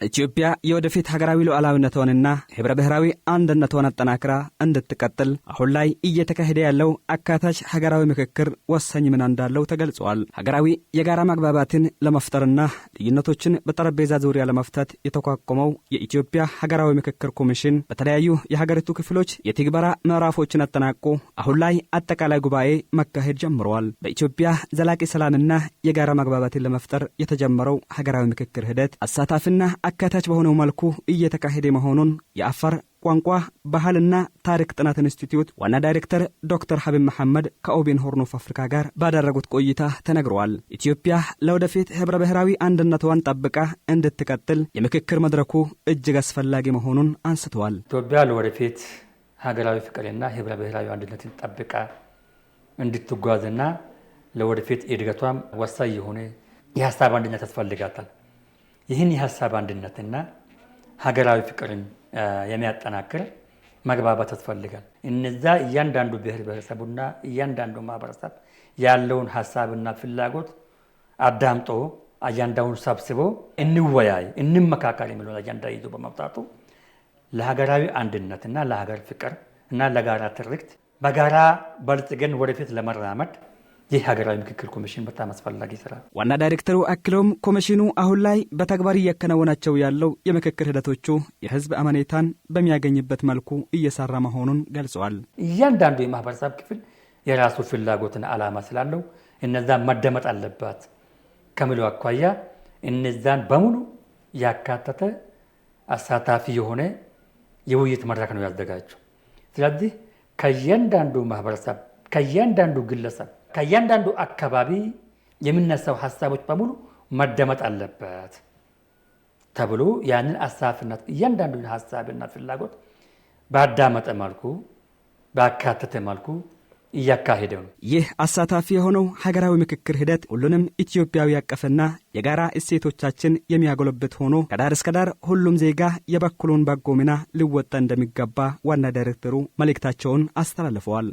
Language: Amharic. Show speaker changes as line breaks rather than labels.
ኢትዮጵያ የወደፊት ሀገራዊ ሉዓላዊነቷንና ህብረ ብሔራዊ አንድነቷን አጠናክራ እንድትቀጥል አሁን ላይ እየተካሄደ ያለው አካታች ሀገራዊ ምክክር ወሳኝ ሚና እንዳለው ተገልጿል። ሀገራዊ የጋራ መግባባትን ለመፍጠርና ልዩነቶችን በጠረጴዛ ዙሪያ ለመፍታት የተቋቋመው የኢትዮጵያ ሀገራዊ ምክክር ኮሚሽን በተለያዩ የሀገሪቱ ክፍሎች የትግበራ ምዕራፎችን አጠናቆ አሁን ላይ አጠቃላይ ጉባኤ መካሄድ ጀምሯል። በኢትዮጵያ ዘላቂ ሰላምና የጋራ መግባባትን ለመፍጠር የተጀመረው ሀገራዊ ምክክር ሂደት አሳታፊና አካታች በሆነው መልኩ እየተካሄደ መሆኑን የአፋር ቋንቋ ባህልና ታሪክ ጥናት ኢንስቲትዩት ዋና ዳይሬክተር ዶክተር ሀቢብ መሐመድ ከኦቤን ሆርን ኦፍ አፍሪካ ጋር ባደረጉት ቆይታ ተነግሯል። ኢትዮጵያ ለወደፊት ህብረ ብሔራዊ አንድነቷን ጠብቃ እንድትቀጥል የምክክር መድረኩ እጅግ አስፈላጊ መሆኑን አንስተዋል።
ኢትዮጵያ ለወደፊት ሀገራዊ ፍቅርና ህብረ ብሔራዊ አንድነትን ጠብቃ እንድትጓዝና ለወደፊት እድገቷም ወሳኝ የሆነ የሀሳብ አንድነት ያስፈልጋታል። ይህን የሀሳብ አንድነትና ሀገራዊ ፍቅርን የሚያጠናክር መግባባት ያስፈልጋል። እነዛ እያንዳንዱ ብሔር ብሔረሰቡና እያንዳንዱ ማህበረሰብ ያለውን ሀሳብና ፍላጎት አዳምጦ አጀንዳውን ሰብስቦ እንወያይ እንመካከል የሚለውን አጀንዳ ይዞ በመምጣቱ ለሀገራዊ አንድነትና ለሀገር ፍቅር እና ለጋራ ትርክት በጋራ በልጽገን ወደፊት ለመራመድ ይህ ሀገራዊ ምክክር ኮሚሽን በጣም አስፈላጊ ስራ።
ዋና ዳይሬክተሩ አክለውም ኮሚሽኑ አሁን ላይ በተግባር እያከናወናቸው ያለው የምክክር ሂደቶቹ የህዝብ አመኔታን በሚያገኝበት መልኩ እየሰራ መሆኑን ገልጸዋል።
እያንዳንዱ የማህበረሰብ ክፍል የራሱ ፍላጎትና ዓላማ ስላለው እነዛን መደመጥ አለባት ከሚለው አኳያ እነዛን በሙሉ ያካተተ አሳታፊ የሆነ የውይይት መድረክ ነው ያዘጋጀው። ስለዚህ ከእያንዳንዱ ማህበረሰብ ከእያንዳንዱ ግለሰብ ከእያንዳንዱ አካባቢ የሚነሳው ሀሳቦች በሙሉ መደመጥ አለበት ተብሎ ያንን አሳታፊነት እያንዳንዱን ሀሳብና ፍላጎት ባዳመጠ መልኩ ባካተተ መልኩ እያካሄደ ነው።
ይህ አሳታፊ የሆነው ሀገራዊ ምክክር ሂደት ሁሉንም ኢትዮጵያዊ ያቀፈና የጋራ እሴቶቻችን የሚያጎለብት ሆኖ ከዳር እስከ ዳር ሁሉም ዜጋ የበኩሉን በጎ ሚና ሊወጣ እንደሚገባ ዋና ዳይሬክተሩ መልእክታቸውን አስተላልፈዋል።